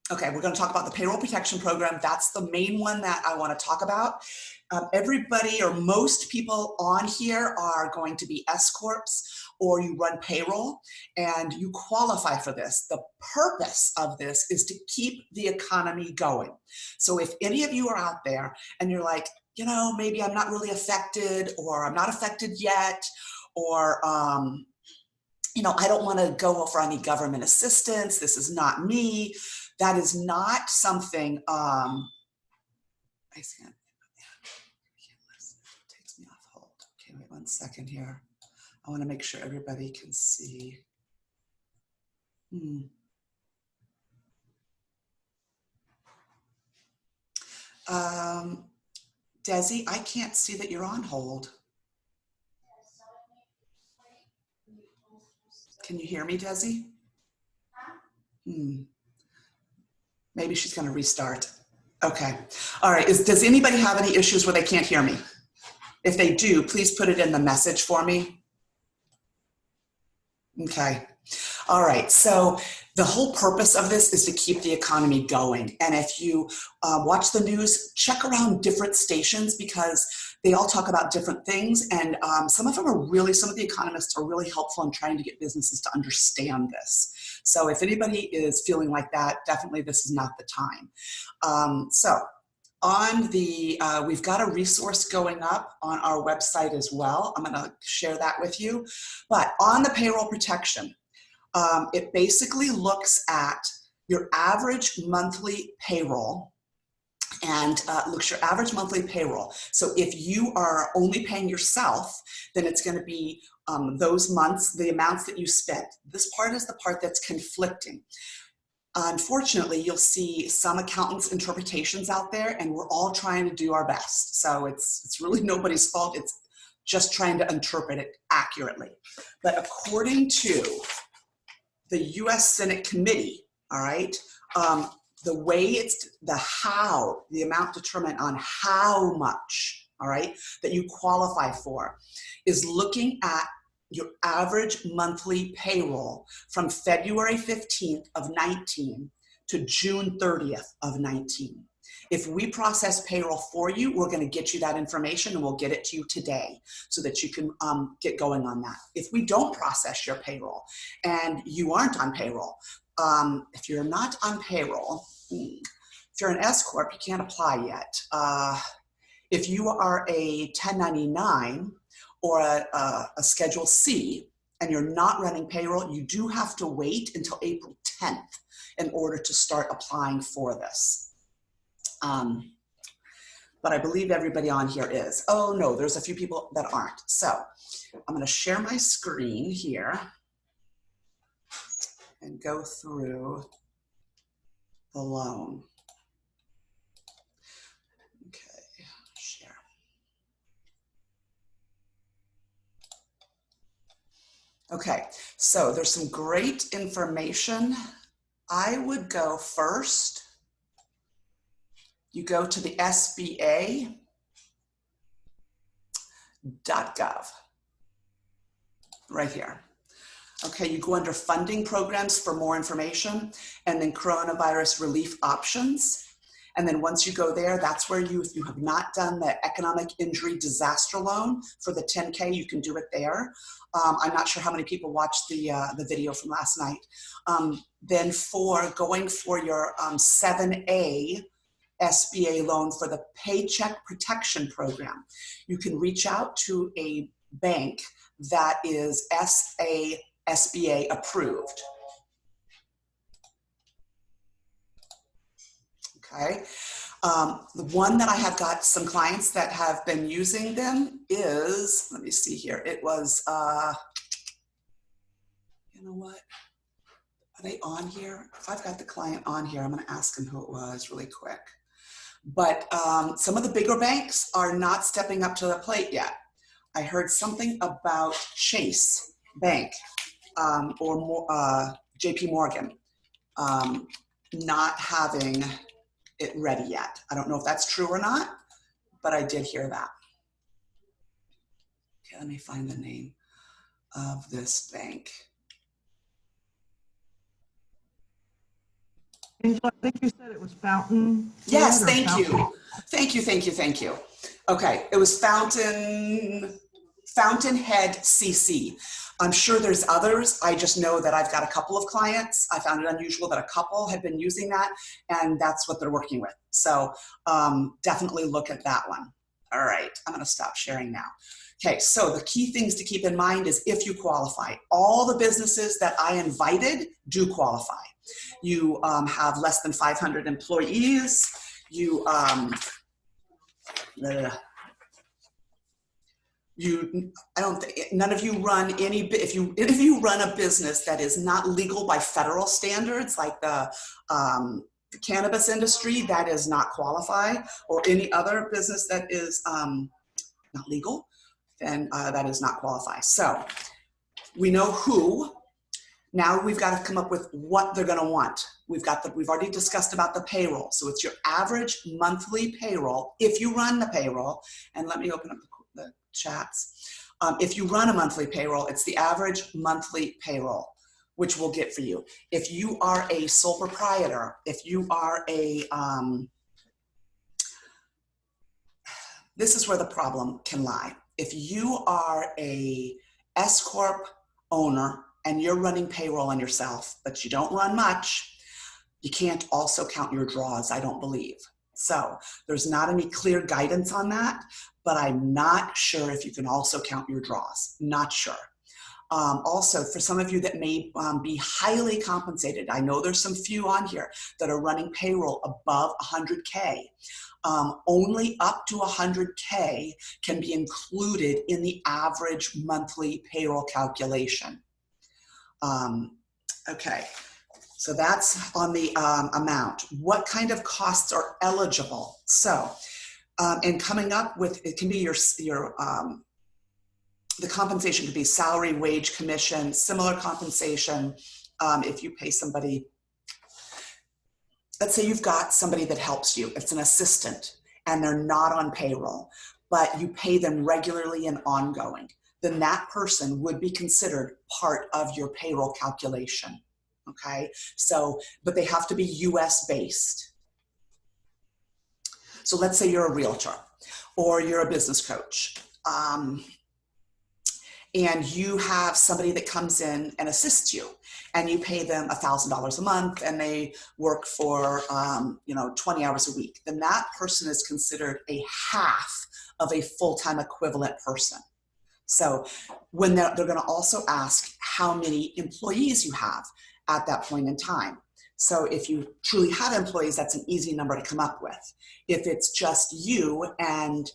Okay, we're going to talk about the Payroll Protection Program. That's the main one that I want to talk about. Everybody or most people on here are going to be S Corps, or you run payroll and you qualify for this. The purpose of this is to keep the economy going. So if any of you are out there and you're like, you know, maybe I'm not really affected, or I'm not affected yet, or you know, I don't want to go for any government assistance, this is not me. That is not something, I can't, it takes me off hold. Okay, wait 1 second here. I want to make sure everybody can see. Desi, I can't see that you're on hold. Can you hear me, Desi? Maybe she's going to restart. Okay. All right. Does anybody have any issues where they can't hear me? If they do, please put it in the message for me. Okay. All right. So the whole purpose of this is to keep the economy going. And if you watch the news, check around different stations, because they all talk about different things. And some of them are really, some of the economists are really helpful in trying to get businesses to understand this. So if anybody is feeling like that, definitely this is not the time. So on the, we've got a resource going up on our website as well. I'm going to share that with you. But on the payroll protection, it basically looks at your average monthly payroll, and looks your average monthly payroll. So if you are only paying yourself, then it's going to be those months, the amounts that you spent. This part is the part that's conflicting. Unfortunately, you'll see some accountants' interpretations out there, and we're all trying to do our best. So it's really nobody's fault. It's just trying to interpret it accurately. But according to the U.S. Senate Committee, all right, the way it's, the amount determined on how much, all right, that you qualify for is looking at your average monthly payroll from February 15th of 19 to June 30th of 19. If we process payroll for you, we're going to get you that information, and we'll get it to you today so that you can get going on that. If we don't process your payroll and you aren't on payroll, if you're not on payroll, if you're an S Corp, you can't apply yet. If you are a 1099 or a Schedule C and you're not running payroll, you do have to wait until April 10th in order to start applying for this. But I believe everybody on here is. Oh no, there's a few people that aren't. So I'm going to share my screen here and go through the loan. Okay, share. Okay, so there's some great information. I would go first. You go to the SBA.gov right here. Okay, you go under funding programs for more information, and then coronavirus relief options. And then once you go there, that's where you, if you have not done the economic injury disaster loan for the 10K, you can do it there. I'm not sure how many people watched the video from last night. Then for going for your 7A SBA loan for the Paycheck Protection Program, you can reach out to a bank that is SBA approved. Okay. The one that I have got some clients that have been using them is, let me see here, it was, you know what, are they on here? If I've got the client on here, I'm going to ask them who it was really quick. But some of the bigger banks are not stepping up to the plate yet. I heard something about Chase Bank or more, JP Morgan not having it ready yet. I don't know if that's true or not, but I did hear that. Okay, let me find the name of this bank. Angela, I think you said it was Fountainhead Yes, or thank Fountain. you. Thank you, thank you, thank you. Okay, it was Fountainhead CC. I'm sure there's others. I just know that I've got a couple of clients. I found it unusual that a couple had been using that, and that's what they're working with. So definitely look at that one. All right, I'm going to stop sharing now. Okay, so the key things to keep in mind is if you qualify. All the businesses that I invited do qualify. You have less than 500 employees. You I don't think none of you run any. If you run a business that is not legal by federal standards, like the cannabis industry, that does not qualify, or any other business that is not legal, then that does not qualify. So we know who. Now we've got to come up with what they're going to want. We've already discussed about the payroll. So it's your average monthly payroll if you run the payroll. And let me open up the chats. If you run a monthly payroll, it's the average monthly payroll, which we'll get for you. If you are a sole proprietor, if you are a, this is where the problem can lie. If you are a S Corp owner and you're running payroll on yourself, but you don't run much, you can't also count your draws, I don't believe. So there's not any clear guidance on that, but I'm not sure if you can also count your draws, not sure. Also, for some of you that may be highly compensated, I know there's some few on here that are running payroll above 100K. Only up to 100K can be included in the average monthly payroll calculation. Okay, so that's on the amount. What kind of costs are eligible? So, and coming up with, it can be the compensation could be salary, wage, commission, similar compensation. If you pay somebody, let's say you've got somebody that helps you, it's an assistant, and they're not on payroll, but you pay them regularly and ongoing, then that person would be considered part of your payroll calculation, okay? So, but they have to be US based. So let's say you're a realtor or you're a business coach, and you have somebody that comes in and assists you, and you pay them $1,000 a month, and they work for 20 hours a week, then that person is considered a half of a full-time equivalent person. So when they're going to also ask how many employees you have at that point in time. So if you truly have employees, that's an easy number to come up with. If it's just you and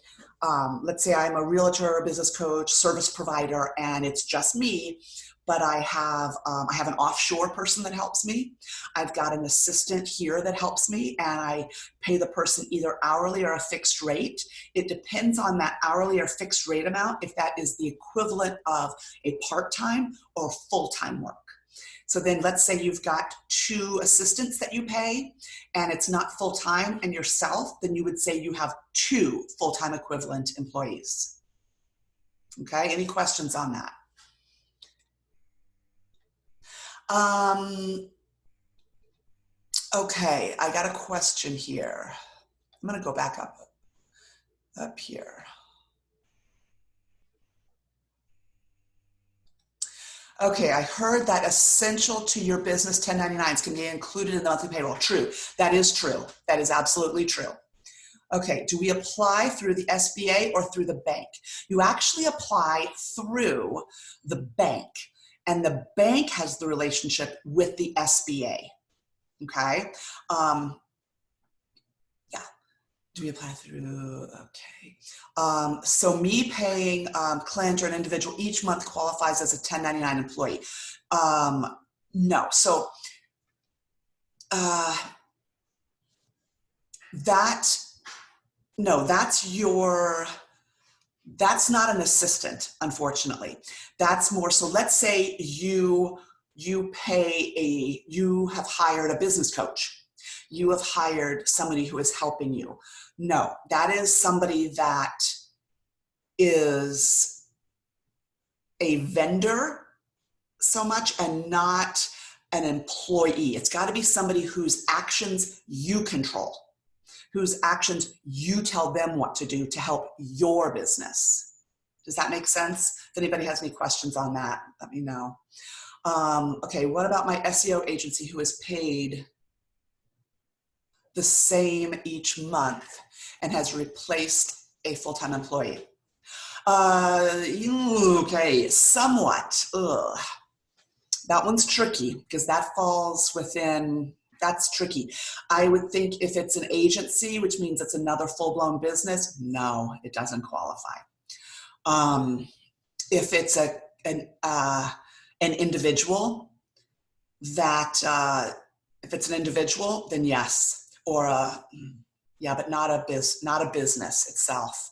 let's say I'm a realtor, a business coach, service provider, and it's just me, but I have an offshore person that helps me. I've got an assistant here that helps me, and I pay the person either hourly or a fixed rate. It depends on that hourly or fixed rate amount, if that is the equivalent of a part-time or full-time work. So then let's say you've got 2 assistants that you pay and it's not full-time and yourself, then you would say you have 2 full-time equivalent employees. Okay, any questions on that? Okay, I got a question here. I'm gonna go back up here. Okay, I heard that essential to your business 1099s can be included in the monthly payroll. True, that is true. That is absolutely true. Okay, do we apply through the SBA or through the bank? You actually apply through the bank, and the bank has the relationship with the SBA, okay? Yeah, do we apply through, okay. So me paying Clint or an individual each month qualifies as a 1099 employee. No, so no, that's not an assistant, unfortunately. That's more, so let's say you have hired a business coach. You have hired somebody who is helping you. No, that is somebody that is a vendor so much and not an employee. It's got to be somebody whose actions you control, whose actions you tell them what to do to help your business. Does that make sense? If anybody has any questions on that, let me know. Okay, what about my SEO agency who is paid the same each month and has replaced a full-time employee? Okay, somewhat. Ugh. That one's tricky because that falls within, that's tricky. I would think if it's an agency, which means it's another full-blown business, no, it doesn't qualify. If it's an individual, that if it's an individual, then yes, or yeah, but not a business itself.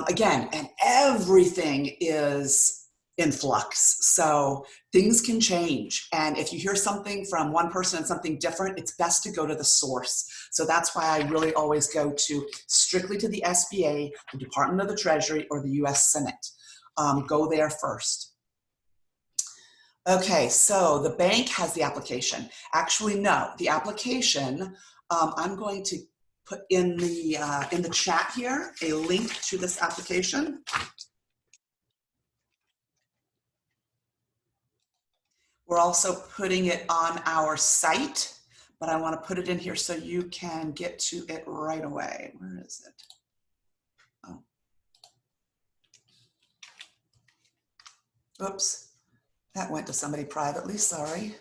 Again, and everything is in flux, so things can change. And if you hear something from one person and something different, it's best to go to the source. So that's why I really always go to strictly to the SBA, the Department of the Treasury, or the US Senate. Go there first. Okay, so the bank has the application. Actually, no, the application, I'm going to put in the chat here a link to this application. We're also putting it on our site, but I want to put it in here so you can get to it right away. Where is it? Oh. Oops, that went to somebody privately, sorry.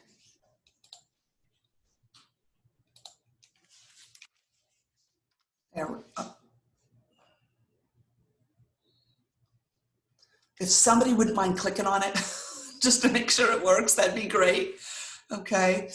There we go. If somebody wouldn't mind clicking on it, just to make sure it works, that'd be great. Okay.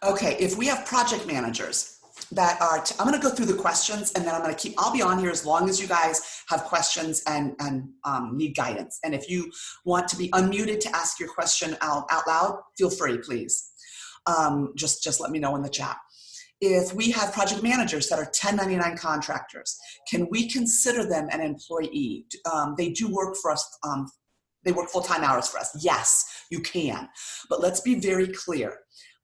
Okay, if we have project managers that are, I'm gonna go through the questions and then I'll be on here as long as you guys have questions and need guidance. And if you want to be unmuted to ask your question out loud, feel free, please. Just let me know in the chat. If we have project managers that are 1099 contractors, can we consider them an employee? They do work for us, they work full-time hours for us. Yes, you can, but let's be very clear.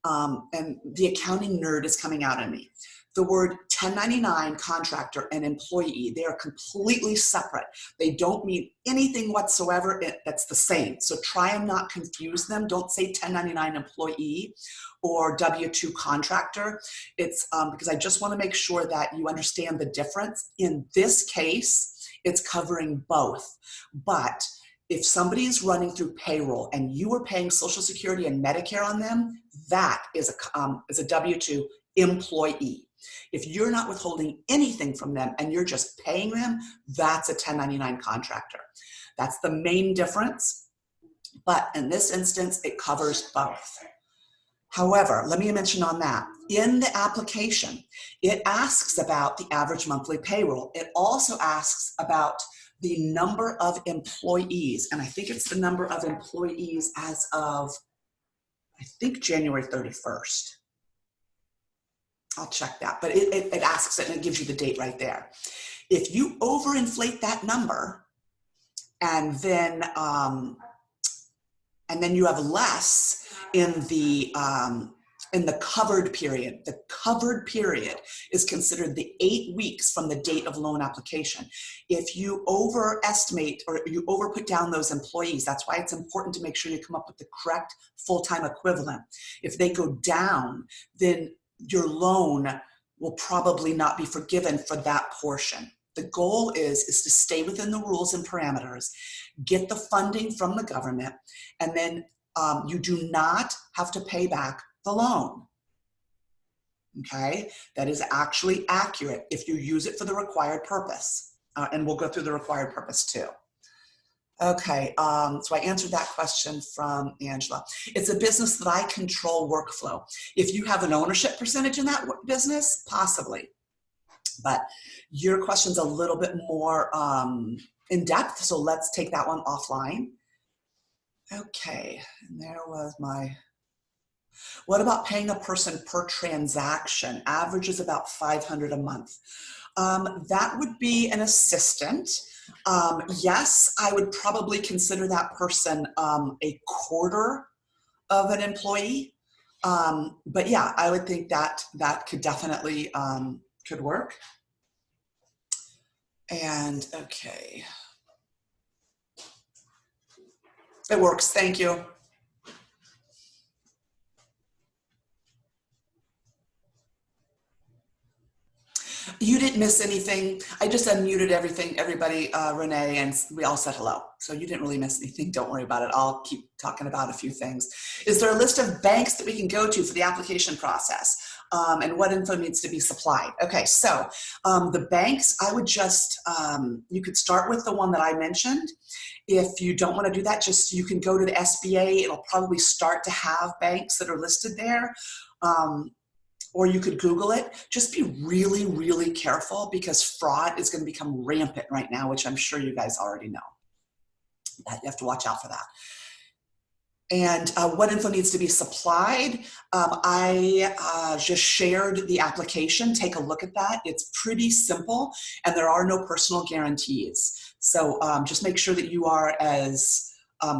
And the accounting nerd is coming out in me. The word 1099 contractor and employee, they are completely separate. They don't mean anything whatsoever that's the same. So try and not confuse them. Don't say 1099 employee or W-2 contractor. It's because I just want to make sure that you understand the difference. In this case, it's covering both. But if somebody is running through payroll and you are paying Social Security and Medicare on them, that is a W-2 employee. If you're not withholding anything from them and you're just paying them, that's a 1099 contractor. That's the main difference. But in this instance, it covers both. However, let me mention on that, in the application, it asks about the average monthly payroll. It also asks about the number of employees, and I think it's the number of employees as of, I think, January 31st. I'll check that, but it asks it and it gives you the date right there. If you overinflate that number and then you have less in the covered period. The covered period is considered the 8 weeks from the date of loan application. If you overestimate or you overput down those employees, that's why it's important to make sure you come up with the correct full-time equivalent. If they go down, then your loan will probably not be forgiven for that portion. The goal is to stay within the rules and parameters, get the funding from the government, and then you do not have to pay back the loan. Okay, that is actually accurate if you use it for the required purpose. And we'll go through the required purpose too. Okay, so I answered that question from Angela. It's a business that I control workflow. If you have an ownership percentage in that business, possibly. But your question's a little bit more in depth, so let's take that one offline. Okay, and there was my, What about paying a person per transaction? Average is about $500 a month. That would be an assistant. Yes, I would probably consider that person a quarter of an employee. But yeah, I would think that that could definitely could work. And okay, it works. Thank you. You didn't miss anything. I just unmuted everybody, Renee, and we all said hello. So you didn't really miss anything. Don't worry about it. I'll keep talking about a few things. Is there a list of banks that we can go to for the application process? And what info needs to be supplied? Okay, so the banks, I would just, you could start with the one that I mentioned. If you don't want to do that, just you can go to the SBA. It'll probably start to have banks that are listed there. Or you could Google it. Just be really, really careful because fraud is going to become rampant right now, which I'm sure you guys already know. You have to watch out for that. And what info needs to be supplied? I just shared the application. Take a look at that. It's pretty simple, and there are no personal guarantees. So just make sure that you are as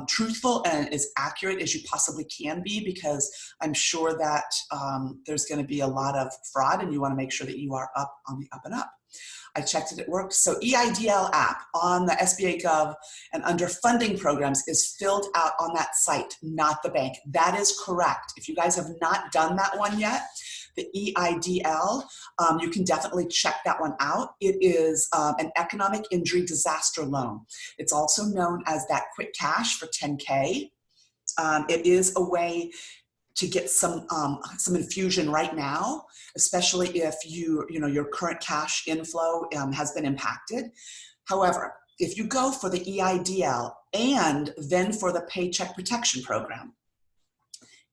truthful and as accurate as you possibly can be, because I'm sure that there's going to be a lot of fraud, and you want to make sure that you are up on the up and up. I checked it works. So EIDL app on the SBA Gov and under funding programs is filled out on that site, not the bank. That is correct. If you guys have not done that one yet, the EIDL, you can definitely check that one out. It is an economic injury disaster loan. It's also known as that quick cash for 10K. It is a way to get some infusion right now, especially if your current cash inflow has been impacted. However, if you go for the EIDL and then for the Paycheck Protection Program,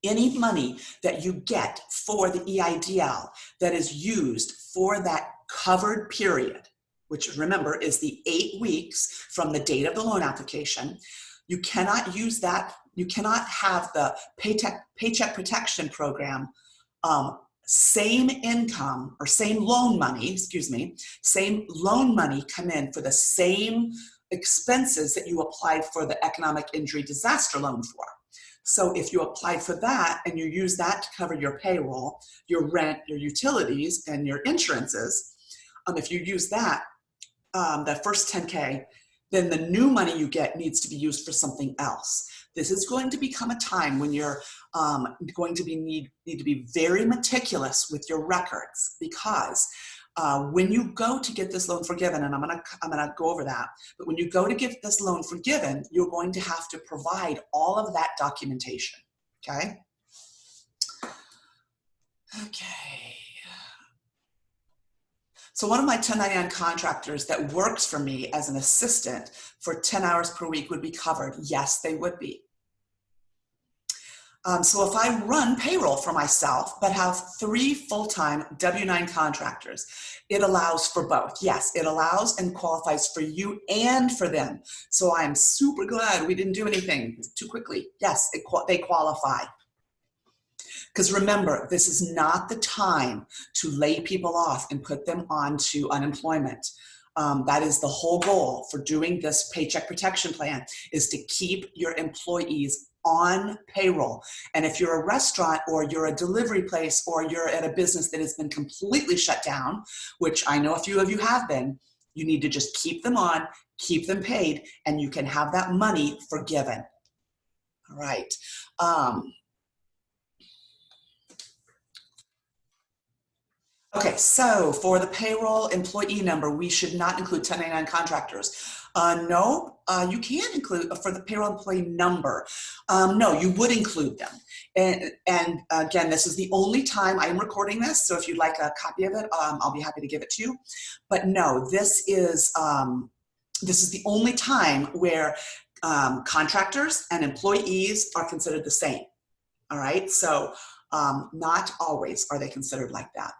any money that you get for the EIDL that is used for that covered period, which remember is the 8 weeks from the date of the loan application, you cannot use that. You cannot have the Paycheck Protection Program same income or same loan money, same loan money come in for the same expenses that you applied for the economic injury disaster loan for. So if you applied for that and you use that to cover your payroll, your rent, your utilities, and your insurances, if you use that, that first 10K, then the new money you get needs to be used for something else. This is going to become a time when you're going to need to be very meticulous with your records, because when you go to get this loan forgiven, and I'm gonna go over that, but when you go to get this loan forgiven, you're going to have to provide all of that documentation. Okay. Okay. So one of my 1099 contractors that works for me as an assistant for 10 hours per week would be covered. Yes, they would be. So if I run payroll for myself, but have 3 full-time W-9 contractors, it allows for both. Yes, it allows and qualifies for you and for them. So I'm super glad we didn't do anything too quickly. Yes, they qualify. Because remember, this is not the time to lay people off and put them onto unemployment. That is the whole goal for doing this Paycheck Protection Plan, is to keep your employees on payroll. And if you're a restaurant or you're a delivery place or you're at a business that has been completely shut down, which I know a few of you have been, you need to just keep them on, keep them paid, and you can have that money forgiven. All right. Okay, so for the payroll employee number, we should not include 1099 contractors. No, you can include for the payroll employee number. No, you would include them. And again, this is the only time I'm recording this, so if you'd like a copy of it, I'll be happy to give it to you. But no, this is the only time where contractors and employees are considered the same. All right, so not always are they considered like that.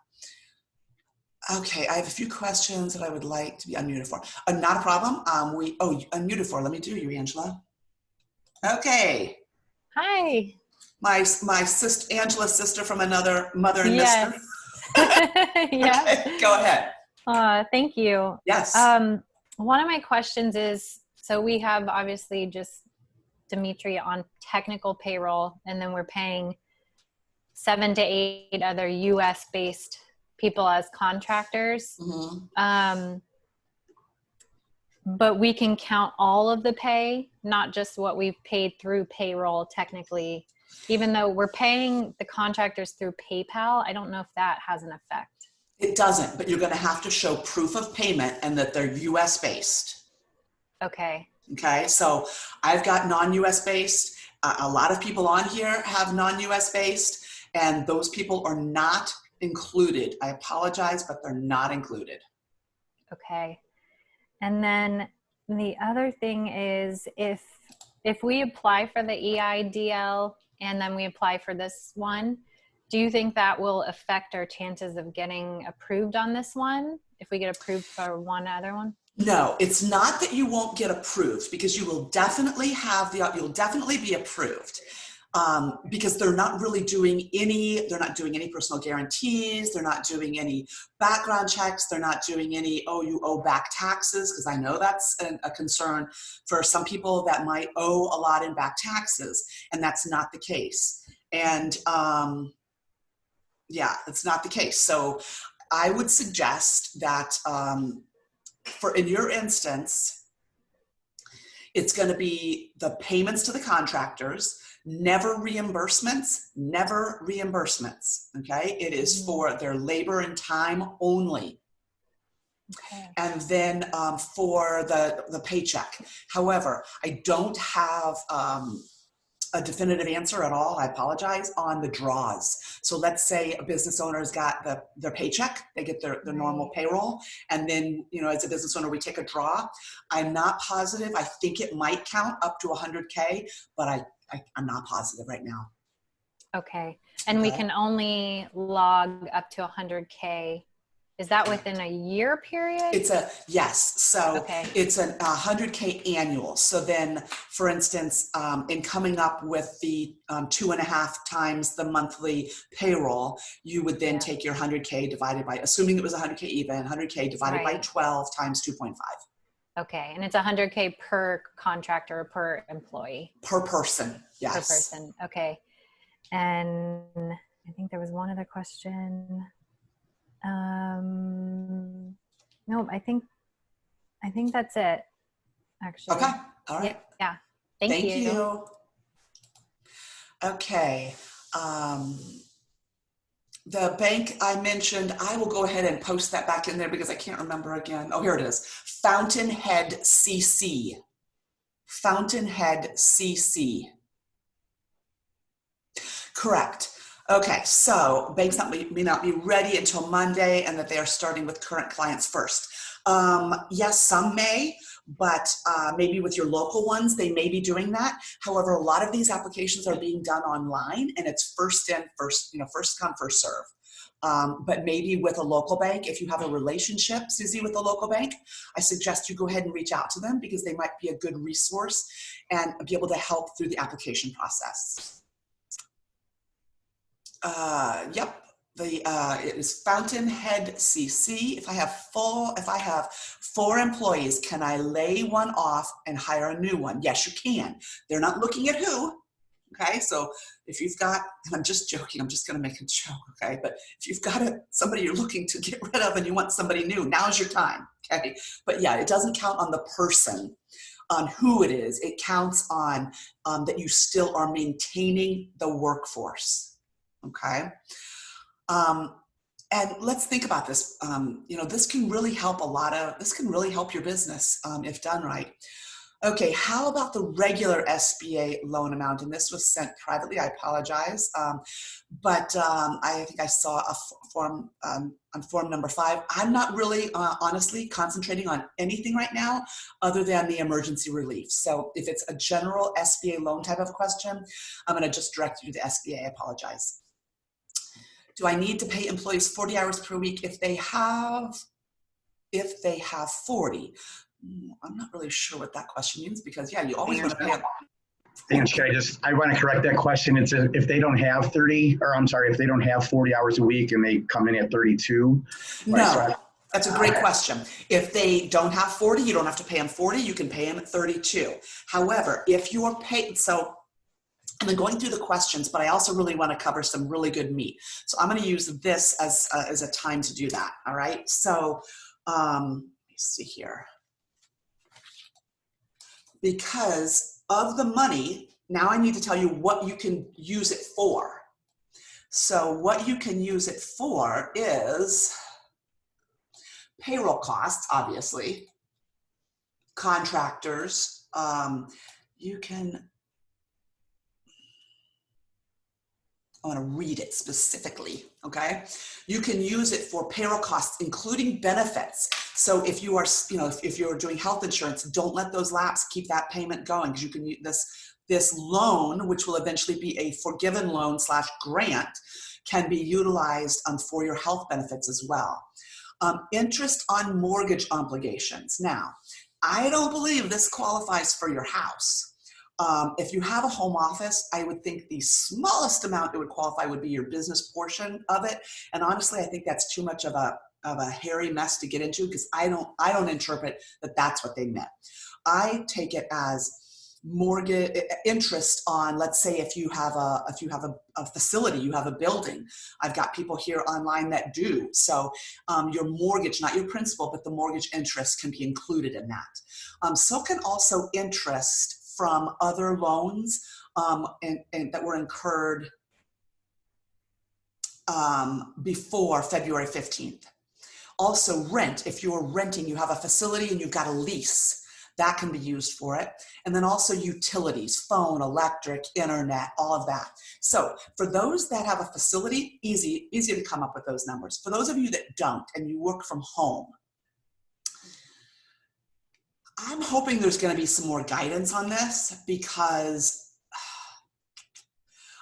Okay, I have a few questions that I would like to be unmuted for. Not a problem. Unmuted for. Let me do you, Angela. Okay. Hi. My sister, Angela's sister from another mother and Yes. mister. Yeah. Okay, go ahead. Thank you. Yes. One of my questions is, so we have obviously just Dimitri on technical payroll, and then we're paying 7 to 8 other US based people as contractors. Mm-hmm. But we can count all of the pay, not just what we've paid through payroll technically, even though we're paying the contractors through PayPal. I don't know if that has an effect. It doesn't, but you're going to have to show proof of payment and that they're US based. Okay. Okay, so I've got non-US based. A lot of people on here have non-US based, and those people are not included. I apologize, but they're not included. Okay. And then the other thing is, if we apply for the EIDL and then we apply for this one, do you think that will affect our chances of getting approved on this one if we get approved for one other one? No, it's not that you won't get approved, because you will definitely you'll definitely be approved. Because they're not doing any personal guarantees. They're not doing any background checks. They're not doing any, oh, you owe back taxes, because I know that's a concern for some people that might owe a lot in back taxes, and that's not the case. And yeah, it's not the case. So I would suggest that in your instance, it's going to be the payments to the contractors, never reimbursements, okay? It is for their labor and time only. Okay. And then for the paycheck. However, I don't have a definitive answer at all, I apologize, on the draws. So let's say a business owner's got their paycheck, they get their normal payroll, and then, you know, as a business owner, we take a draw. I'm not positive. I think it might count up to 100K, but I'm not positive right now. Okay. And we can only log up to 100K. Is that within a year period? Yes. So okay. It's a 100K annual. So then, for instance, in coming up with the 2.5 times the monthly payroll, you would then take your 100K divided by, assuming it was 100K even, 100K divided by 12 times 2.5. Okay. And it's 100K per contractor, per employee? Per person. Yes. Per person. Okay. And I think there was one other question. No, I think that's it, actually. Okay. All right. Yeah. Thank you. Okay. The bank I mentioned, I will go ahead and post that back in there because I can't remember again. Oh, here it is. Fountainhead CC. Fountainhead CC. Correct. Okay, so banks may not be ready until Monday, and that they are starting with current clients first. Yes, some may, but maybe with your local ones, they may be doing that. However, a lot of these applications are being done online, and it's first in, first come, first serve. But maybe with a local bank, if you have a relationship, Susie, with a local bank, I suggest you go ahead and reach out to them, because they might be a good resource and be able to help through the application process. Yep. It is Fountainhead CC. If I have 4 employees, can I lay one off and hire a new one? Yes, you can. They're not looking at who. Okay, so if you've got, and I'm just joking, I'm just going to make a joke, okay? But if you've got somebody you're looking to get rid of and you want somebody new, now's your time, okay? But yeah, it doesn't count on the person, on who it is. It counts on that you still are maintaining the workforce, okay? And let's think about this. This can really help your business if done right. Okay, how about the regular SBA loan amount? And this was sent privately, I apologize. But I think I saw a form on form number 5. I'm not really, honestly, concentrating on anything right now other than the emergency relief. So if it's a general SBA loan type of question, I'm gonna just direct you to the SBA, I apologize. Do I need to pay employees 40 hours per week if they have 40? I'm not really sure what that question means, because yeah, you always want to pay them. Hang on, I want to correct that question. It's if they don't have if they don't have 40 hours a week and they come in at 32. No, right, so that's a great question. If they don't have 40, you don't have to pay them 40, you can pay them at 32. However, if you are paid, so I've been going through the questions, but I also really want to cover some really good meat. So I'm going to use this as a time to do that. All right. So let me see here. Because of the money, now I need to tell you what you can use it for. So what you can use it for is payroll costs, obviously, contractors. You can, I want to read it specifically, okay? You can use it for payroll costs, including benefits. So if you are, if you're doing health insurance, don't let those lapse. Keep that payment going, because you can use this loan, which will eventually be a forgiven loan / grant, can be utilized for your health benefits as well. Interest on mortgage obligations. Now, I don't believe this qualifies for your house. If you have a home office, I would think the smallest amount it would qualify would be your business portion of it. And honestly, I think that's too much of a hairy mess to get into, because I don't interpret that that's what they meant. I take it as mortgage interest on, let's say if you have a facility, you have a building. I've got people here online that do. So your mortgage, not your principal, but the mortgage interest can be included in that. So can also interest from other loans and that were incurred before February 15th. Also rent, if you're renting, you have a facility and you've got a lease, that can be used for it. And then also utilities, phone, electric, internet, all of that. So for those that have a facility, easy to come up with those numbers. For those of you that don't and you work from home, I'm hoping there's going to be some more guidance on this, because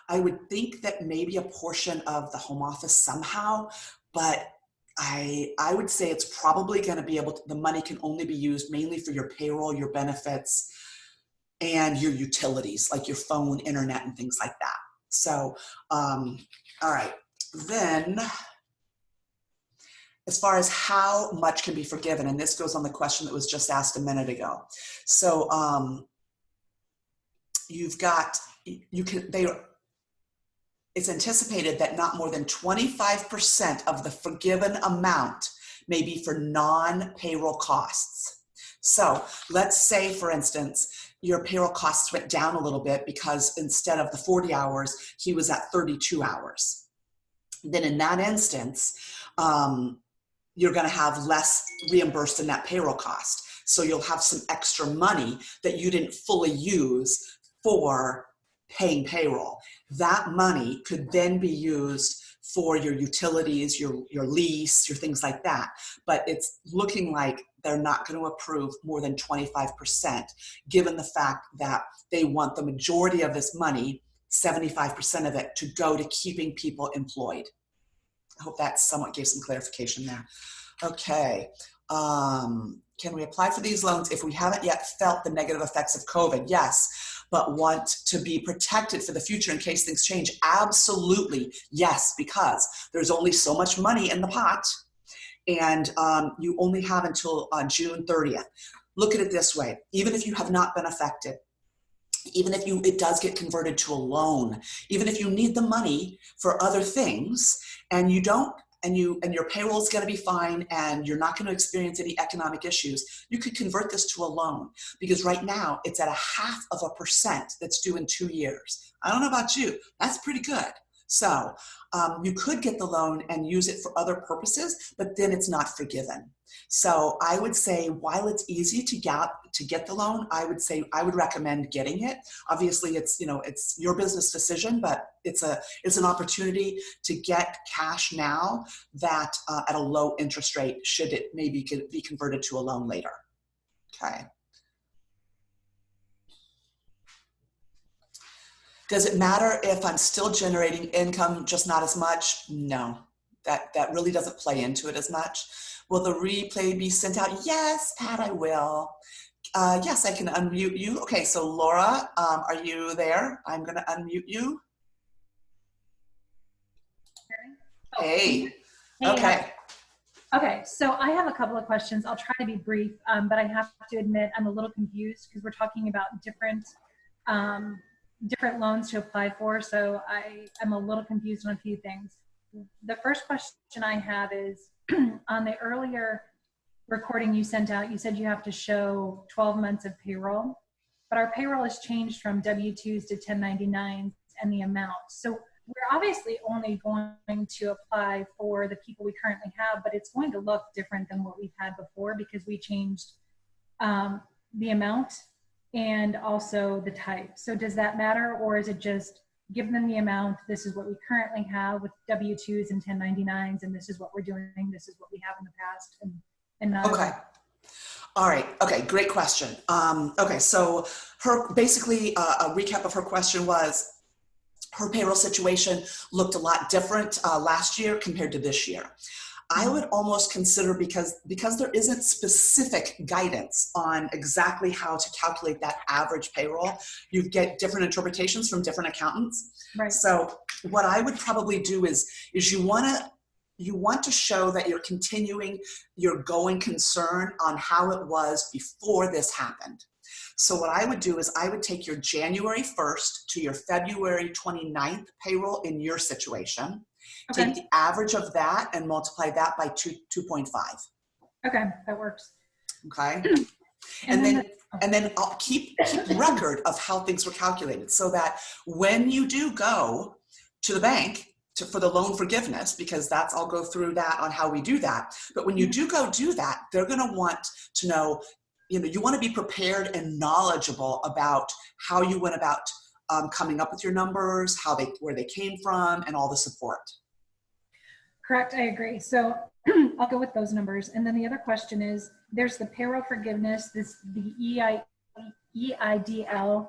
I would think that maybe a portion of the home office somehow, but I would say it's probably going to be able to, the money can only be used mainly for your payroll, your benefits, and your utilities, like your phone, internet, and things like that. So, all right, then as far as how much can be forgiven, and this goes on the question that was just asked a minute ago. So it's anticipated that not more than 25% of the forgiven amount may be for non-payroll costs. So let's say, for instance, your payroll costs went down a little bit because instead of the 40 hours, he was at 32 hours. Then in that instance, you're going to have less reimbursed in that payroll cost. So you'll have some extra money that you didn't fully use for paying payroll. That money could then be used for your utilities, your lease, your things like that. But it's looking like they're not going to approve more than 25%, given the fact that they want the majority of this money, 75% of it, to go to keeping people employed. I hope that somewhat gave some clarification there. Okay. Can we apply for these loans if we haven't yet felt the negative effects of COVID? Yes, but want to be protected for the future in case things change? Absolutely, yes, because there's only so much money in the pot, and you only have until June 30th. Look at it this way. Even if you have not been affected, even if it does get converted to a loan, even if you need the money for other things and you don't, and your payroll is going to be fine and you're not going to experience any economic issues, you could convert this to a loan, because right now it's at 0.5% that's due in 2 years. I don't know about you, that's pretty good. So you could get the loan and use it for other purposes, but then it's not forgiven. So I would say, while it's easy to get the loan, I would recommend getting it. Obviously, it's your business decision, but it's an opportunity to get cash now that at a low interest rate, should it maybe be converted to a loan later. Okay. Does it matter if I'm still generating income, just not as much? No, that really doesn't play into it as much. Will the replay be sent out? Yes, Pat, I will. Yes, I can unmute you. Okay, so Laura, are you there? I'm going to unmute you. Hey. Hey, Okay. okay, so I have a couple of questions. I'll try to be brief, but I have to admit I'm a little confused because we're talking about different loans to apply for. So I'm a little confused on a few things. The first question I have is on the earlier recording you sent out, you said you have to show 12 months of payroll, but our payroll has changed from W-2s to 1099s and the amount. So we're obviously only going to apply for the people we currently have, but it's going to look different than what we've had before because we changed the amount and also the type. So does that matter, or is it just give them the amount, this is what we currently have with W-2s and 1099s, and this is what we're doing, this is what we have in the past, and not Okay. All right. Okay. Great question. Okay. So her basically a recap of her question was her payroll situation looked a lot different last year compared to this year. I would almost consider, because there isn't specific guidance on exactly how to calculate that average payroll, you get different interpretations from different accountants. Right. So what I would probably do is you want to show that you're continuing your going concern on how it was before this happened. So what I would do is I would take your January 1st to your February 29th payroll in your situation. Okay. Take the average of that and multiply that by 2.5. Okay, that works. Okay. And then I'll keep record of how things were calculated so that when you do go to the bank for the loan forgiveness, because I'll go through that on how we do that. But when you do go do that, they're going to want to know, you want to be prepared and knowledgeable about how you went about coming up with your numbers, where they came from, and all the support. Correct, I agree. So I'll go with those numbers. And then the other question is, there's the payroll forgiveness, the EIDL,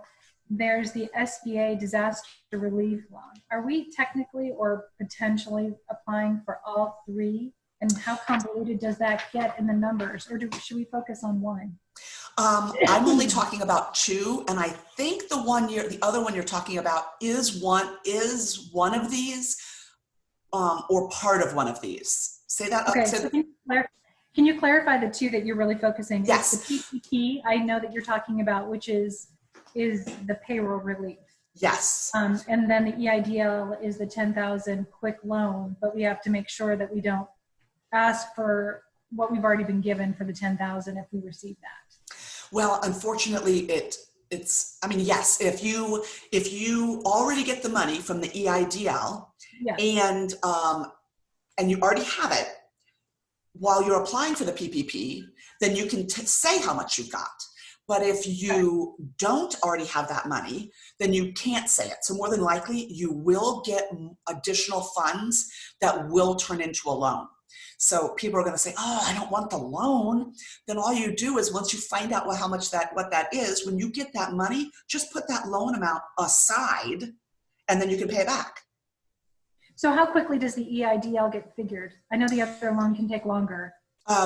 there's the SBA disaster relief loan. Are we technically or potentially applying for all three? And how convoluted does that get in the numbers? Or should we focus on one? I'm only talking about two, and I think the other one you're talking about is one of these, or part of one say that. Okay, so can you clarify the two that you're really focusing? Yes. It's the PPP, I know that you're talking about, which is the payroll relief. Yes. And then the EIDL is the 10,000 quick loan, but we have to make sure that we don't ask for what we've already been given for the 10,000 if we receive that. Well, unfortunately, yes, if you already get the money from the EIDL, yes, and you already have it while you're applying for the PPP, then you can say how much you've got. But if you don't already have that money, then you can't say it. So more than likely, you will get additional funds that will turn into a loan. So people are going to say, oh, I don't want the loan. Then all you do is, once you find out what that is, when you get that money, just put that loan amount aside, and then you can pay it back. So how quickly does the EIDL get figured? I know the other loan can take longer.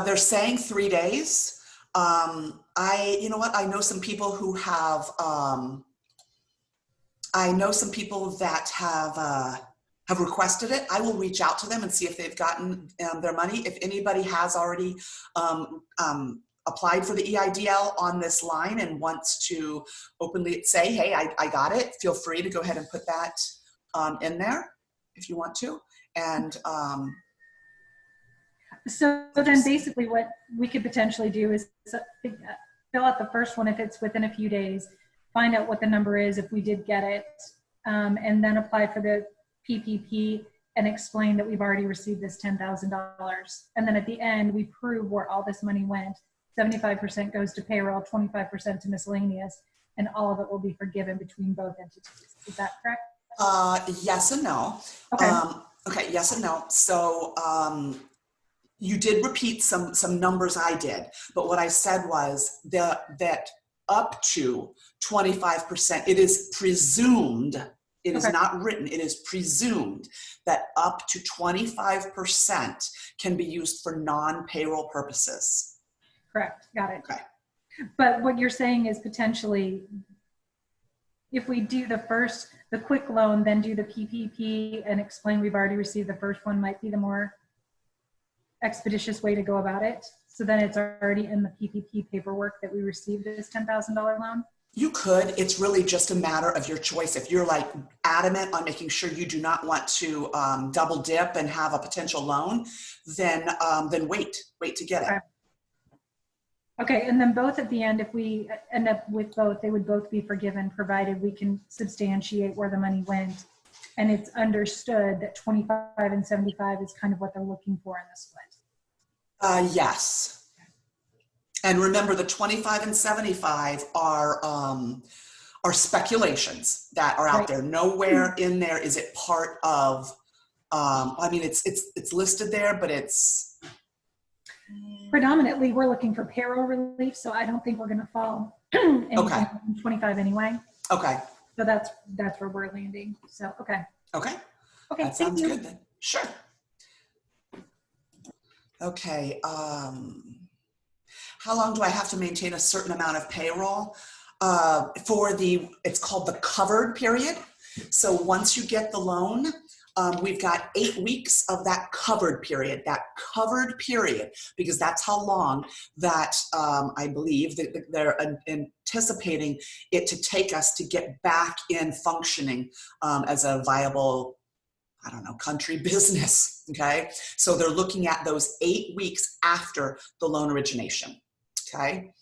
They're saying 3 days. You know what? I know some people who have, have requested it. I will reach out to them and see if they've gotten their money. If anybody has already applied for the EIDL on this line and wants to openly say, hey, I got it, feel free to go ahead and put that in there if you want to. And so then basically what we could potentially do is fill out the first one if it's within a few days, find out what the number is if we did get it, and then apply for the PPP and explain that we've already received this $10,000. And then at the end, we prove where all this money went. 75% goes to payroll, 25% to miscellaneous, and all of it will be forgiven between both entities. Is that correct? Yes and no. Okay. Okay, yes and no. So you did repeat some numbers I did, but what I said was that up to 25%, it is presumed, it is not written, it is presumed that up to 25% can be used for non-payroll purposes. Correct, got it. Okay. But what you're saying is potentially, if we do the quick loan, then do the PPP and explain we've already received the first one, might be the more expeditious way to go about it. So then it's already in the PPP paperwork that we received this $10,000 loan. You could. It's really just a matter of your choice. If you're like adamant on making sure you do not want to double dip and have a potential loan, then wait to get it. Okay, and then both at the end, if we end up with both, they would both be forgiven, provided we can substantiate where the money went. And it's understood that 25 and 75 is kind of what they're looking for in the split. Yes. And remember, the 25 and 75 are speculations that are out Right. there. Nowhere in there is it part of, I mean, it's listed there, but it's. Predominantly, we're looking for payroll relief, so I don't think we're going to fall anything Okay. in 25 anyway. Okay. So that's where we're landing. So, okay. Okay. Okay, That thank sounds you. good then. Sure. Okay. How long do I have to maintain a certain amount of payroll? It's called the covered period. So once you get the loan, we've got 8 weeks of that covered period, because that's how long that I believe that they're anticipating it to take us to get back in functioning as a viable, I don't know, country business, okay? So they're looking at those 8 weeks after the loan origination, okay?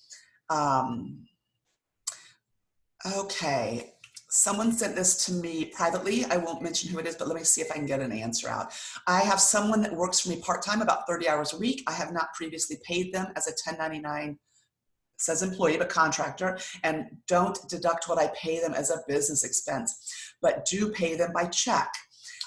Okay. Someone sent this to me privately. I won't mention who it is, but let me see if I can get an answer out. I have someone that works for me part-time, about 30 hours a week. I have not previously paid them as a 1099, says employee, but contractor, and don't deduct what I pay them as a business expense, but do pay them by check.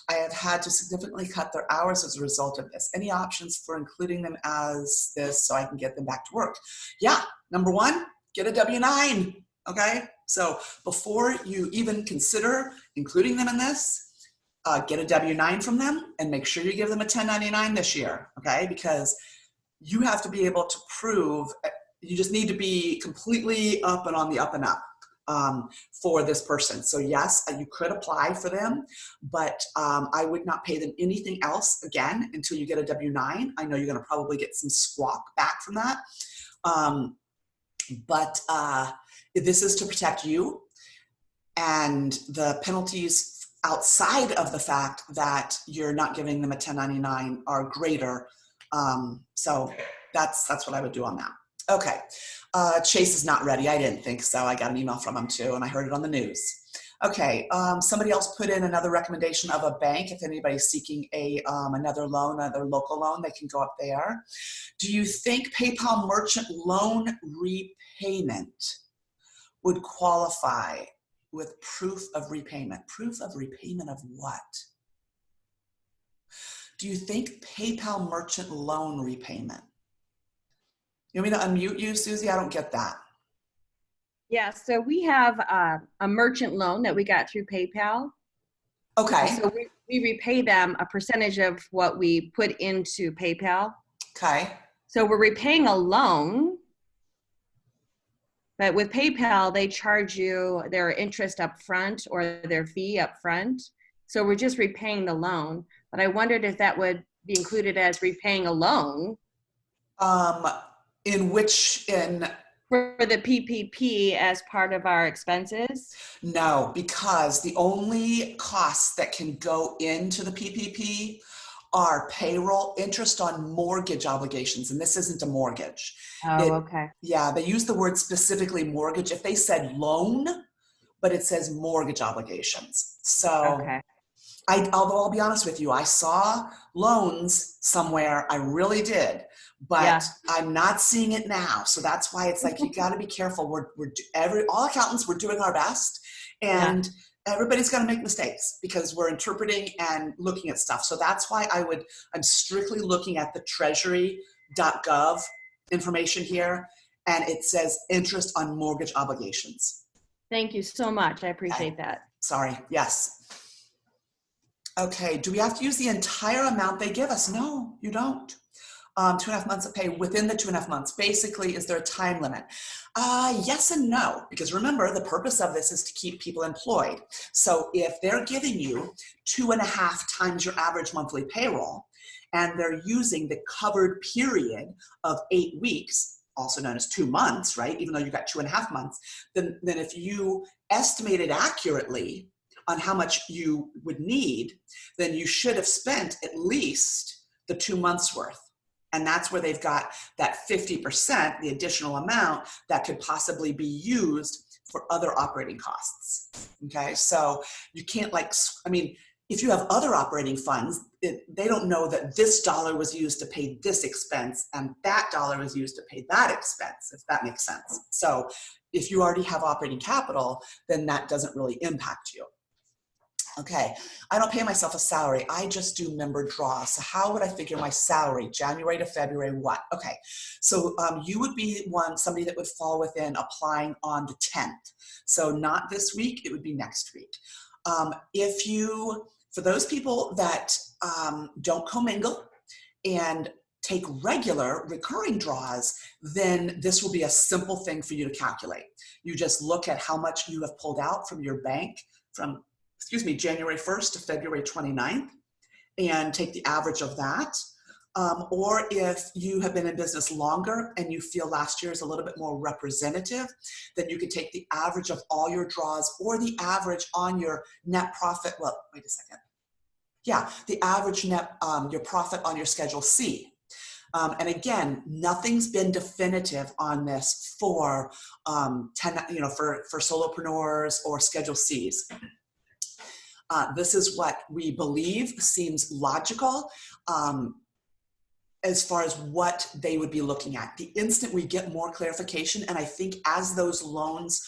I have had to significantly cut their hours as a result of this. Any options for including them as this so I can get them back to work? Yeah, number one, get a W-9, okay? So before you even consider including them in this, get a W-9 from them and make sure you give them a 1099 this year, okay? Because you have to be able to prove, you just need to be completely up and on the up and up for this person. So yes, you could apply for them, but I would not pay them anything else again until you get a W-9. I know you're gonna probably get some squawk back from that. But this is to protect you, and the penalties outside of the fact that you're not giving them a 1099 are greater. So that's what I would do on that. Okay, Chase is not ready. I didn't think so. I got an email from him too, and I heard it on the news. Okay, somebody else put in another recommendation of a bank. If anybody's seeking another loan, another local loan, they can go up there. Do you think PayPal merchant loan repayment would qualify with proof of repayment? Proof of repayment of what? Do you think PayPal merchant loan repayment? You want me to unmute you, Susie? I don't get that. Yeah, so we have a merchant loan that we got through PayPal. Okay. So we repay them a percentage of what we put into PayPal. Okay. So we're repaying a loan, but with PayPal, they charge you their interest up front or their fee up front. So we're just repaying the loan. But I wondered if that would be included as repaying a loan. For the PPP as part of our expenses? No, because the only costs that can go into the PPP are payroll, interest on mortgage obligations, and this isn't a mortgage. Okay. Yeah, they use the word specifically mortgage. If they said loan, but it says mortgage obligations. So, okay. Although I'll be honest with you, I saw loans somewhere, I really did, but Yeah. I'm not seeing it now. So that's why it's like, you got to be careful. All accountants, we're doing our best, and everybody's going to make mistakes because we're interpreting and looking at stuff. So that's why I'm strictly looking at the treasury.gov information here, and it says interest on mortgage obligations. Thank you so much. I appreciate that. Sorry. Yes. Okay, do we have to use the entire amount they give us? No, you don't. 2.5 months of pay within the 2.5 months. Basically, is there a time limit? Yes and no, because remember, the purpose of this is to keep people employed. So if they're giving you 2.5 times your average monthly payroll, and they're using the covered period of 8 weeks, also known as 2 months, right? Even though you got 2.5 months, then if you estimated accurately on how much you would need, then you should have spent at least the 2 months worth. And that's where they've got that 50%, the additional amount that could possibly be used for other operating costs. Okay, so you can't if you have other operating funds, they don't know that this dollar was used to pay this expense and that dollar was used to pay that expense, if that makes sense. So if you already have operating capital, then that doesn't really impact you. Okay, I don't pay myself a salary. I just do member draws. So how would I figure my salary? January to February, what? Okay, so you would be somebody that would fall within applying on the 10th. So not this week, it would be next week. For those people that don't commingle and take regular recurring draws, then this will be a simple thing for you to calculate. You just look at how much you have pulled out from your bank from January 1st to February 29th and take the average of that. Or if you have been in business longer and you feel last year is a little bit more representative, then you could take the average of all your draws or the average on your net profit. Well, wait a second. Yeah, the average net, your profit on your Schedule C. And again, nothing's been definitive on this for for solopreneurs or Schedule Cs. This is what we believe seems logical as far as what they would be looking at. The instant we get more clarification, and I think as those loans,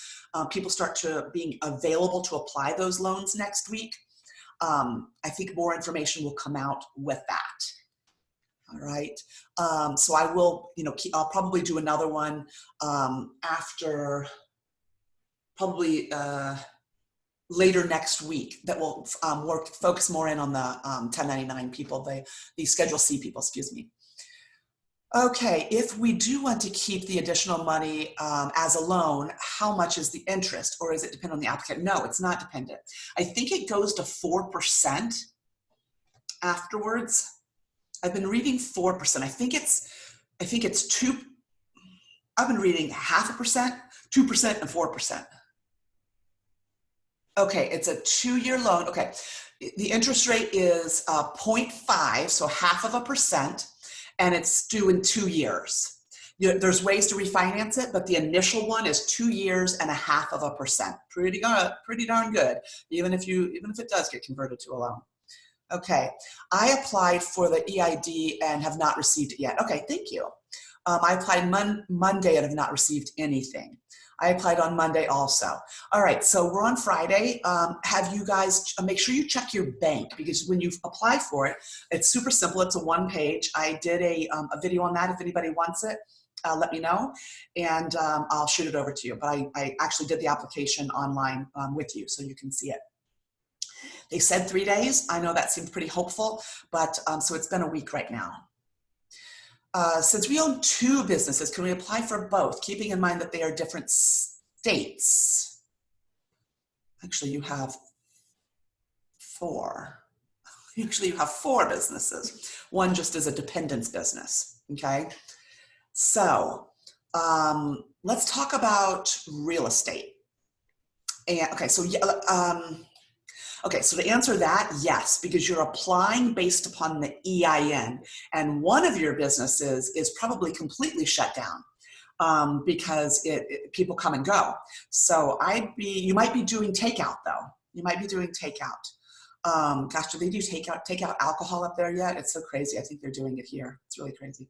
people start to being available to apply those loans next week, I think more information will come out with that. All right. So I will, I'll probably do another one after probably later next week that will focus more in on the 1099 people, the Schedule C people, excuse me. Okay, if we do want to keep the additional money as a loan, how much is the interest, or is it depend on the applicant? No, it's not dependent. I think it goes to 4% afterwards. I've been reading 4%. I think it's 2. I've been reading 0.5%, 2%, and 4%. Okay, it's a 2-year loan. Okay, the interest rate is 0.5, so 0.5%, and it's due in 2 years. There's ways to refinance it, but the initial one is 2 years and 0.5%. Pretty darn good, even if it does get converted to a loan. Okay, I applied for the EID and have not received it yet. Okay, thank you. I applied Monday and have not received anything. I applied on Monday also. All right, so we're on Friday. Have you guys, make sure you check your bank, because when you apply for it, it's super simple. It's a 1-page. I did a video on that. If anybody wants it, let me know, and I'll shoot it over to you. But I actually did the application online with you, so you can see it. They said 3 days. I know that seemed pretty hopeful, but so it's been a week right now. Since we own 2 businesses, can we apply for both, keeping in mind that they are different states? Actually, you have 4. Usually you have 4 businesses. One just is a dependence business, okay? So let's talk about real estate. And okay, so so to answer that, yes, because you're applying based upon the EIN, and one of your businesses is probably completely shut down because people come and go. So you might be doing takeout though. You might be doing takeout. Gosh, do they do takeout alcohol up there yet? It's so crazy. I think they're doing it here. It's really crazy.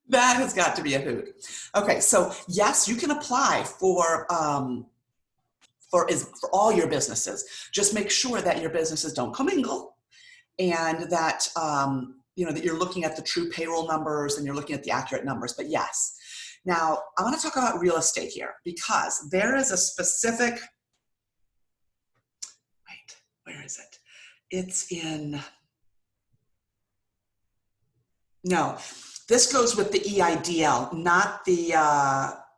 That has got to be a hoot. Okay, so yes, you can apply for all your businesses. Just make sure that your businesses don't commingle, and that that you're looking at the true payroll numbers and you're looking at the accurate numbers. But yes, now I want to talk about real estate here, because there is a specific. Wait, where is it? It's in, no, this goes with the EIDL, not the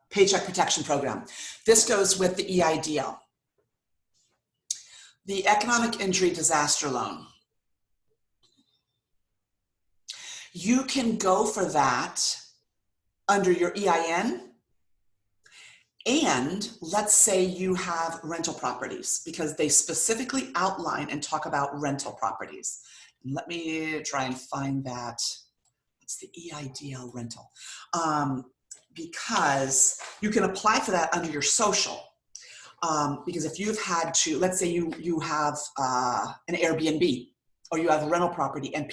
Paycheck Protection Program. This goes with the EIDL. The Economic Injury Disaster Loan. You can go for that under your EIN, and let's say you have rental properties, because they specifically outline and talk about rental properties. Let me try and find that. It's the EIDL rental. Because you can apply for that under your social. Because if you've had to, let's say you have an Airbnb, or you have a rental property and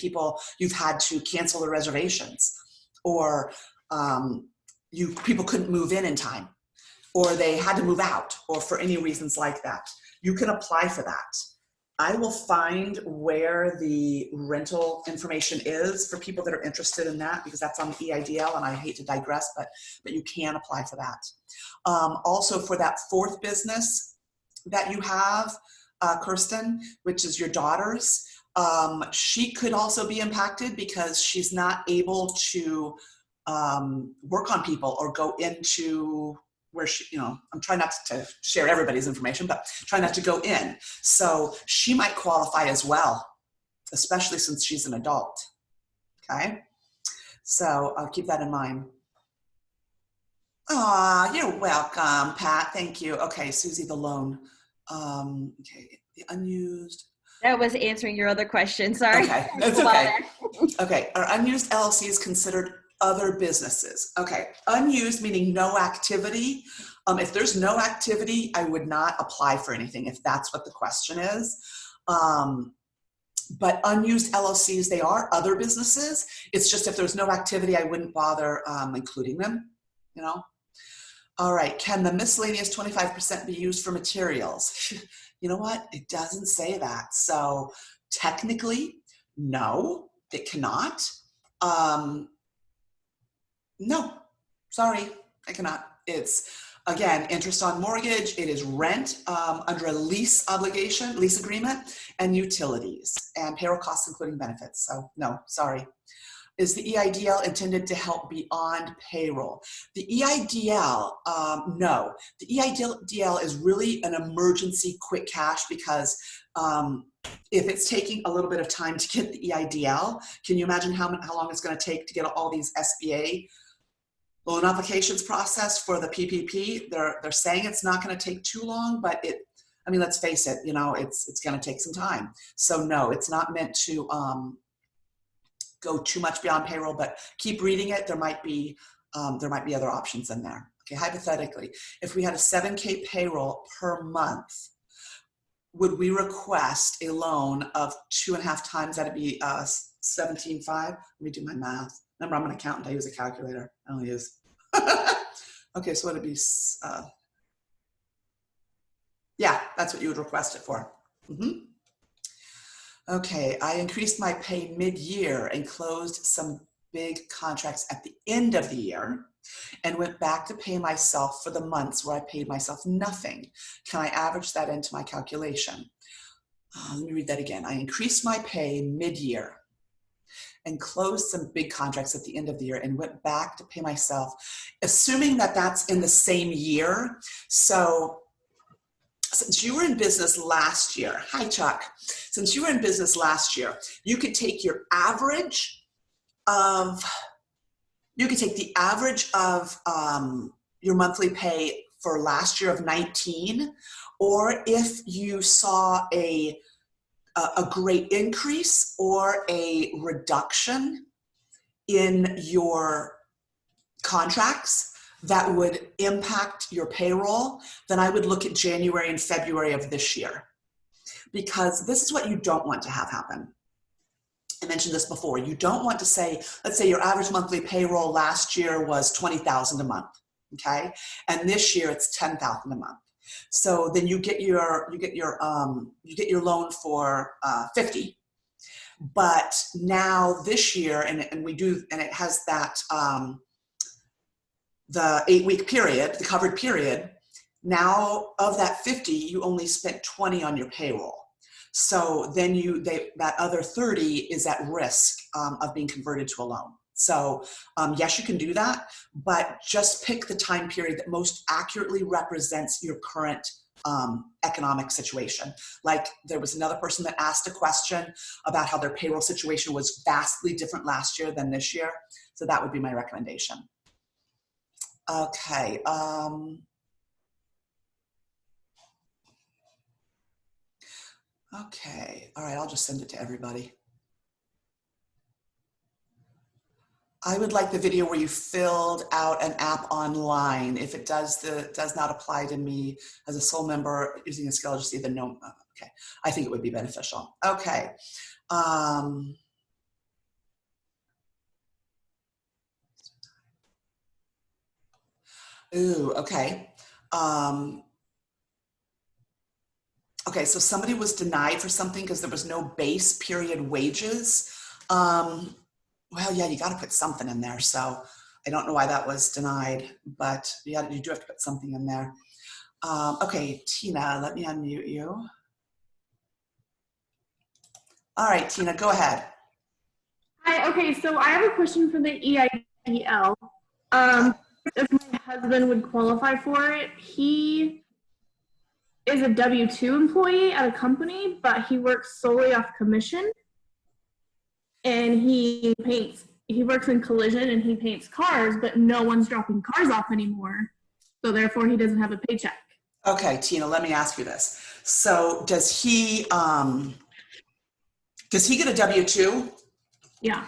you've had to cancel the reservations, or people couldn't move in time, or they had to move out, or for any reasons like that, you can apply for that. I will find where the rental information is for people that are interested in that, because that's on the EIDL, and I hate to digress, but you can apply for that. Also for that fourth business that you have, Kirsten, which is your daughter's, she could also be impacted because she's not able to work on people or go into where she, I'm trying not to share everybody's information, but try not to go in. So she might qualify as well, especially since she's an adult. Okay. So I'll keep that in mind. You're welcome, Pat. Thank you. Okay. Susie, the loan. Okay. The unused. That was answering your other question. Sorry. Okay. That's okay. Okay. Are unused LLCs considered other businesses? Okay. Unused meaning no activity. If there's no activity, I would not apply for anything if that's what the question is. But unused LLCs, they are other businesses. It's just if there's no activity, I wouldn't bother including them, All right. Can the miscellaneous 25% be used for materials? You know what? It doesn't say that. So technically, no, it cannot. No, sorry, I cannot. It's, again, interest on mortgage. It is rent under a lease obligation, lease agreement, and utilities, and payroll costs, including benefits. So no, sorry. Is the EIDL intended to help beyond payroll? The EIDL, no. The EIDL is really an emergency quick cash, because if it's taking a little bit of time to get the EIDL, can you imagine how long it's going to take to get all these SBA loan applications processed for the PPP? They're saying it's not going to take too long, but let's face it, it's going to take some time. So no, it's not meant to go too much beyond payroll, but keep reading it. There might be other options in there. Okay, hypothetically, if we had a 7K payroll per month, would we request a loan of 2.5 times? That'd be 17.5. Let me do my math. Remember, I'm an accountant. I use a calculator. I only use. Okay, so it'd be. Yeah, that's what you would request it for. Mm-hmm. Okay, I increased my pay mid-year and closed some big contracts at the end of the year and went back to pay myself for the months where I paid myself nothing. Can I average that into my calculation? Let me read that again. I increased my pay mid-year and closed some big contracts at the end of the year and went back to pay myself, assuming that that's in the same year. So since you were in business last year, hi Chuck, since you were in business last year, you could take your average of, your monthly pay for last year of 19, or if you saw a great increase or a reduction in your contracts that would impact your payroll, then I would look at January and February of this year, because this is what you don't want to have happen. I mentioned this before. You don't want to say, let's say your average monthly payroll last year was $20,000 a month, okay? And this year it's $10,000 a month. So then you get your loan for 50. But now this year, and it has that the 8-week period, the covered period. Now of that 50, you only spent 20 on your payroll. So then that other 30 is at risk of being converted to a loan. So yes, you can do that, but just pick the time period that most accurately represents your current economic situation. Like there was another person that asked a question about how their payroll situation was vastly different last year than this year. So that would be my recommendation. Okay. Okay. All right. I'll just send it to everybody. I would like the video where you filled out an app online. If it does not apply to me as a sole member using a skill agency, then no. Okay, I think it would be beneficial. Okay. Ooh, okay. Okay, so somebody was denied for something because there was no base period wages. Well, yeah, you got to put something in there. So I don't know why that was denied, but yeah, you do have to put something in there. Okay, Tina, let me unmute you. All right, Tina, go ahead. Hi, okay, so I have a question for the EIDL. If my husband would qualify for it, he is a W-2 employee at a company, but he works solely off commission. And he works in collision and he paints cars, but no one's dropping cars off anymore. So therefore he doesn't have a paycheck. Okay, Tina, let me ask you this. So does he get a W-2? Yeah.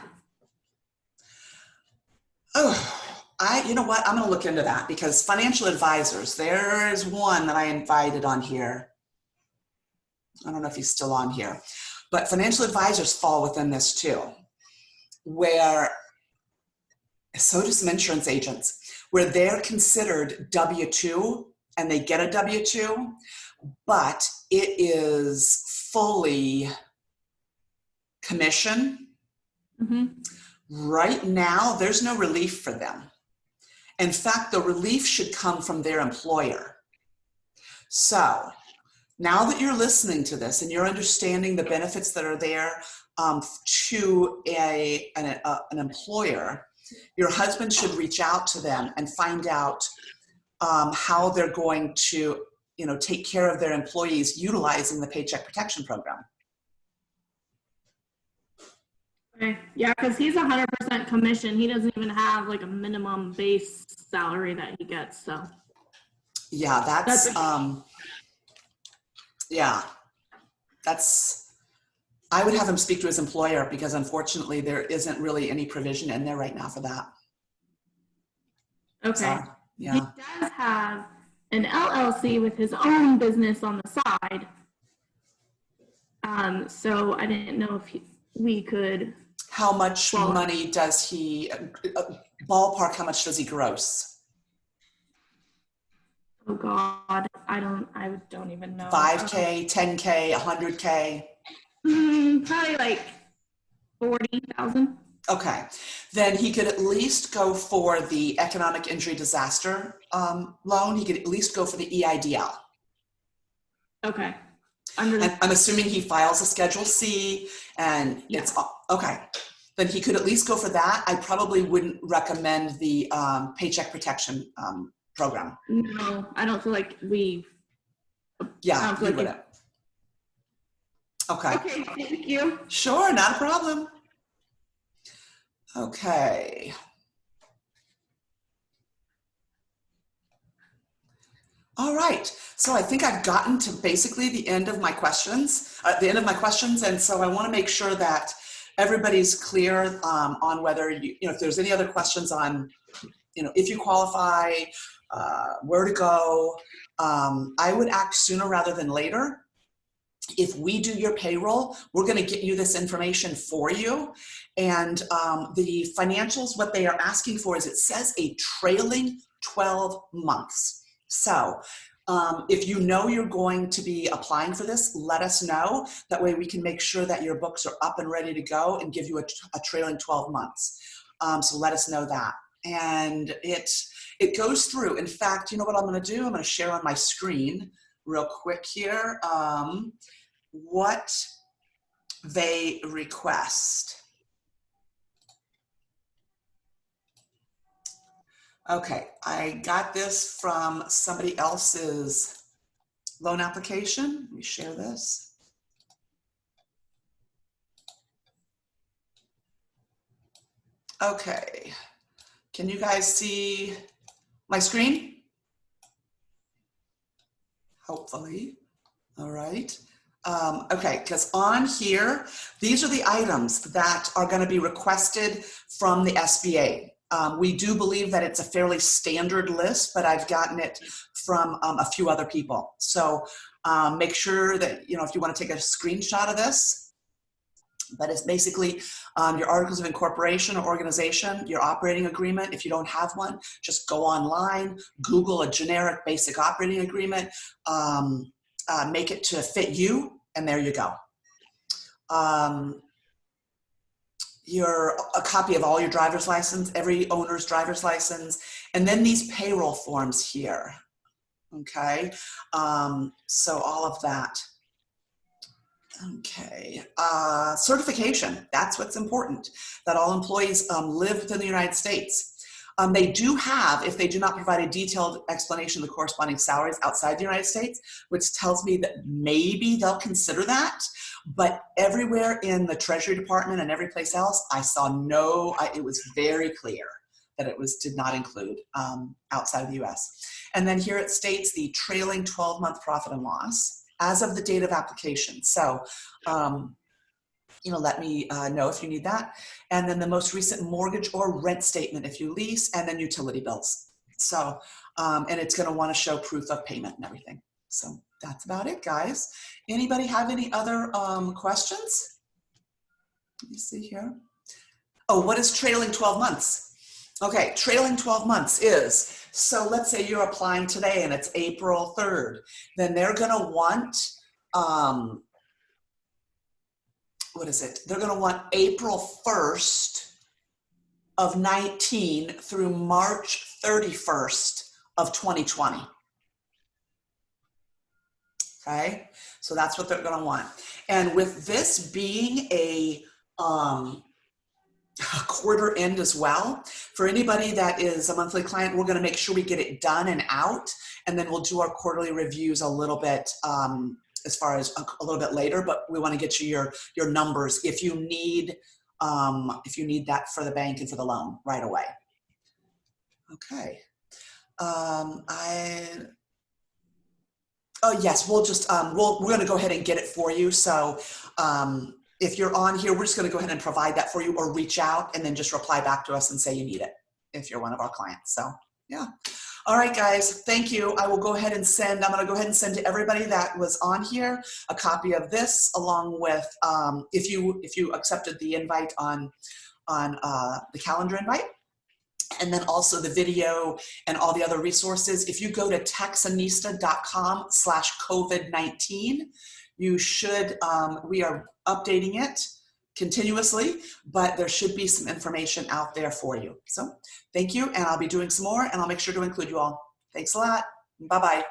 Oh, you know what? I'm going to look into that because financial advisors, there is one that I invited on here. I don't know if he's still on here, but financial advisors fall within this too, where so do some insurance agents, where they're considered W-2 and they get a W-2, but it is fully commission. Mm-hmm. Right now, there's no relief for them. In fact, the relief should come from their employer. So now that you're listening to this and you're understanding the benefits that are there to an employer, your husband should reach out to them and find out how they're going to, take care of their employees utilizing the Paycheck Protection Program. Okay. Yeah, because he's 100% commission. He doesn't even have like a minimum base salary that he gets. So yeah, that's I would have him speak to his employer because unfortunately there isn't really any provision in there right now for that. okay. So, yeah. He does have an LLC with his own business on the side. So I didn't know if we could. How much money does he, ballpark, how much does he gross? Oh God, I don't even know. 5K, 10K, 100K? Probably like 40,000. Okay, then he could at least go for the economic injury disaster loan. He could at least go for the EIDL. Okay. And I'm assuming he files a Schedule C and it's, okay. Then he could at least go for that. I probably wouldn't recommend the Paycheck Protection Program. No, I don't feel like we. Yeah, you wouldn't. Okay. Okay, thank you. Sure, not a problem. Okay. All right, so I think I've gotten to basically the end of my questions, and so I want to make sure that everybody's clear on whether, if there's any other questions on, if you qualify, where to go. I would act sooner rather than later. If we do your payroll, we're going to get you this information for you. And the financials, what they are asking for is, it says a trailing 12 months. So if you know you're going to be applying for this, let us know. That way we can make sure that your books are up and ready to go and give you a trailing 12 months. So let us know that. And it goes through. In fact, you know what I'm going to do? I'm going to share on my screen real quick here. what they request. Okay, I got this from somebody else's loan application. Let me share this. Okay, can you guys see my screen? Hopefully. All right. Okay, because on here, these are the items that are going to be requested from the SBA. We do believe that it's a fairly standard list, but I've gotten it from a few other people. So make sure that, you know, if you want to take a screenshot of this, but it's basically your articles of incorporation or organization, your operating agreement. If you don't have one, just go online, Google a generic basic operating agreement, make it to fit you, and there you go. A copy of all your driver's license, every owner's driver's license, and then these payroll forms here. Okay, so all of that. Okay, certification, that's what's important, that all employees live within the United States. They do have, if they do not provide a detailed explanation of the corresponding salaries outside the United States, which tells me that maybe they'll consider that, but everywhere in the Treasury Department and every place else, I saw it was very clear that it did not include outside of the US. And then here it states the trailing 12-month profit and loss as of the date of application. So, you know, let me know if you need that. And then the most recent mortgage or rent statement if you lease, and then utility bills. So, and it's going to want to show proof of payment and everything. So that's about it, guys. Anybody have any other questions? Let me see here. Oh, what is trailing 12 months? Okay, trailing 12 months is, so let's say you're applying today and it's April 3rd, then they're going to want, what is it? They're going to want April 1st of 19 through March 31st of 2020. Okay, so that's what they're going to want. And with this being a quarter end as well, for anybody that is a monthly client, we're going to make sure we get it done and out, and then we'll do our quarterly reviews a little bit as far as a little bit later, but we want to get you your numbers if you need that for the bank and for the loan right away. Okay. Oh yes, we'll just we're going to go ahead and get it for you. So if you're on here, we're just going to go ahead and provide that for you, or reach out and then just reply back to us and say you need it if you're one of our clients. So yeah. All right, guys, thank you. I will go ahead and I'm going to go ahead and send to everybody that was on here a copy of this, along with if you accepted the invite on the calendar invite. And then also the video and all the other resources. If you go to texanista.com/COVID-19, you should, we are updating it continuously, but there should be some information out there for you. So thank you, and I'll be doing some more, and I'll make sure to include you all. Thanks a lot. Bye-bye.